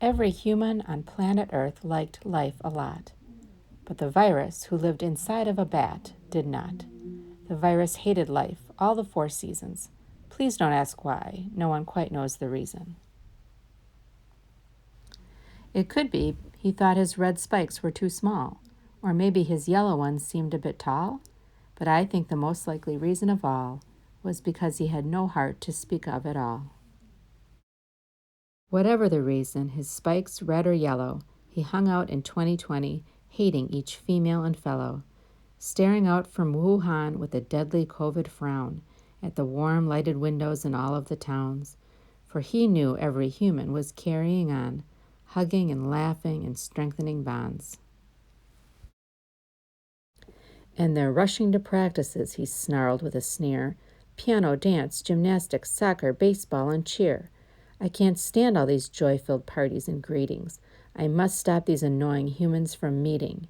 Every human on planet Earth liked life a lot, but the virus who lived inside of a bat did not. The virus hated life, all the 4 seasons. Please don't ask why. No one quite knows the reason. It could be he thought his red spikes were too small, or maybe his yellow ones seemed a bit tall, but I think the most likely reason of all was because he had no heart to speak of at all. Whatever the reason, his spikes, red or yellow, he hung out in 2020, hating each female and fellow, staring out from Wuhan with a deadly COVID frown at the warm lighted windows in all of the towns, for he knew every human was carrying on, hugging and laughing and strengthening bonds. And they're rushing to practices, he snarled with a sneer. Piano, dance, gymnastics, soccer, baseball, and cheer. I can't stand all these joy-filled parties and greetings. I must stop these annoying humans from meeting.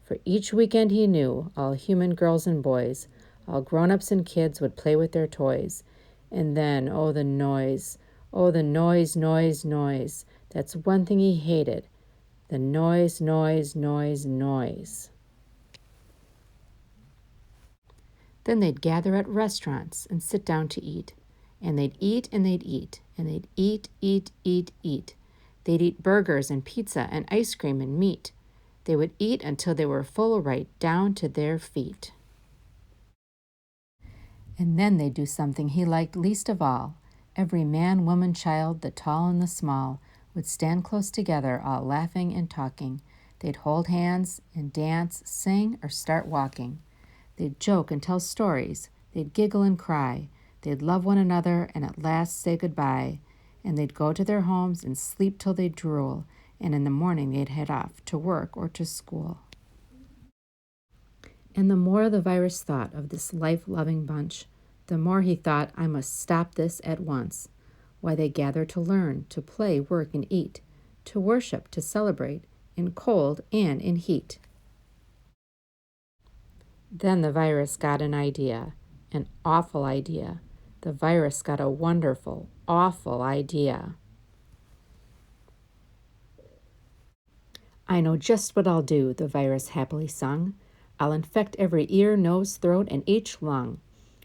For each weekend he knew, all human girls and boys, all grown-ups and kids would play with their toys. And then, oh, the noise. Oh, the noise, noise, noise. That's one thing he hated. The noise, noise, noise, noise. Then they'd gather at restaurants and sit down to eat. And they'd eat and they'd eat. And they'd eat, eat, eat, eat. They'd eat burgers and pizza and ice cream and meat. They would eat until they were full right down to their feet. And then they'd do something he liked least of all. Every man, woman, child, the tall and the small, would stand close together, all laughing and talking. They'd hold hands and dance, sing, or start walking. They'd joke and tell stories. They'd giggle and cry. They'd love one another and at last say goodbye. And they'd go to their homes and sleep till they'd drool. And in the morning they'd head off to work or to school. And the more the virus thought of this life-loving bunch, the more he thought, I must stop this at once. Why, they gather to learn, to play, work, and eat, to worship, to celebrate, in cold and in heat. Then the virus got an idea, an awful idea. The virus got a wonderful, awful idea. I know just what I'll do, the virus happily sung. I'll infect every ear, nose, throat, and each lung.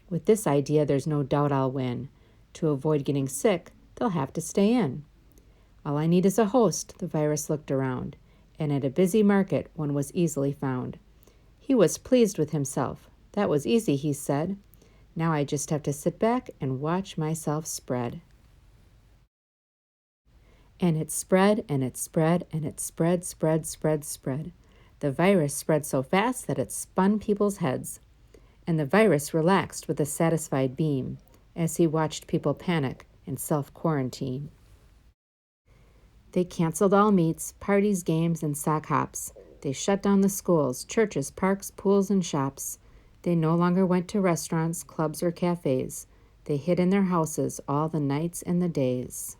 With this idea, there's no doubt I'll win. To avoid getting sick, they'll have to stay in. All I need is a host, the virus looked around, and at a busy market one was easily found. He was pleased with himself. That was easy, he said. Now I just have to sit back and watch myself spread. And it spread, and it spread, and it spread, spread, spread, spread. The virus spread so fast that it spun people's heads. And the virus relaxed with a satisfied beam as he watched people panic and self-quarantine. They canceled all meets, parties, games, and sock hops. They shut down the schools, churches, parks, pools, and shops. They no longer went to restaurants, clubs, or cafes. They hid in their houses all the nights and the days.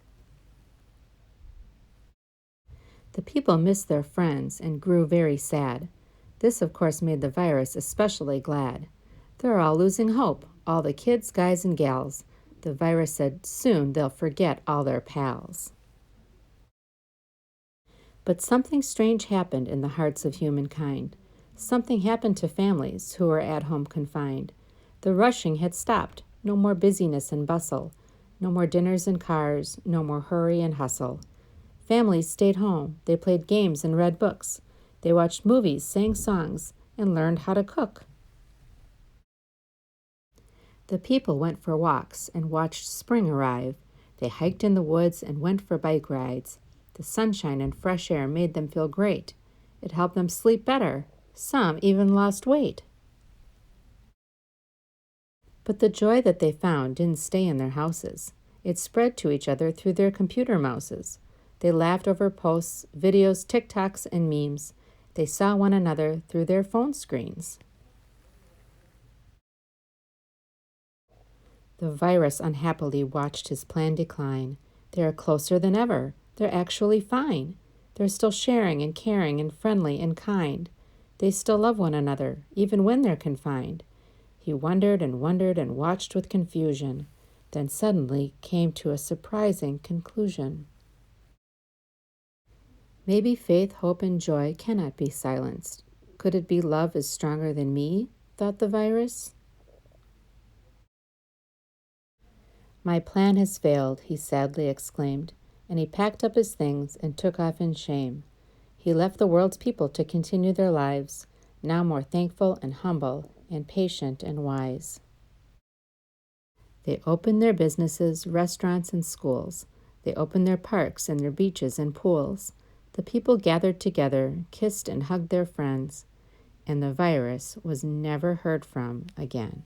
The people missed their friends and grew very sad. This, of course, made the virus especially glad. They're all losing hope, all the kids, guys, and gals. The virus said soon they'll forget all their pals. But something strange happened in the hearts of humankind. Something happened to families who were at home confined. The rushing had stopped. No more busyness and bustle. No more dinners and cars. No more hurry and hustle. Families stayed home. They played games and read books. They watched movies, sang songs, and learned how to cook. The people went for walks and watched spring arrive. They hiked in the woods and went for bike rides. The sunshine and fresh air made them feel great. It helped them sleep better. Some even lost weight. But the joy that they found didn't stay in their houses. It spread to each other through their computer mouses. They laughed over posts, videos, TikToks, and memes. They saw one another through their phone screens. The virus unhappily watched his plan decline. They are closer than ever. They're actually fine. They're still sharing and caring and friendly and kind. They still love one another, even when they're confined. He wondered and wondered and watched with confusion, then suddenly came to a surprising conclusion. Maybe faith, hope, and joy cannot be silenced. Could it be love is stronger than me? Thought the virus. My plan has failed, he sadly exclaimed, and he packed up his things and took off in shame. He left the world's people to continue their lives, now more thankful and humble and patient and wise. They opened their businesses, restaurants, and schools. They opened their parks and their beaches and pools. The people gathered together, kissed and hugged their friends, and the virus was never heard from again.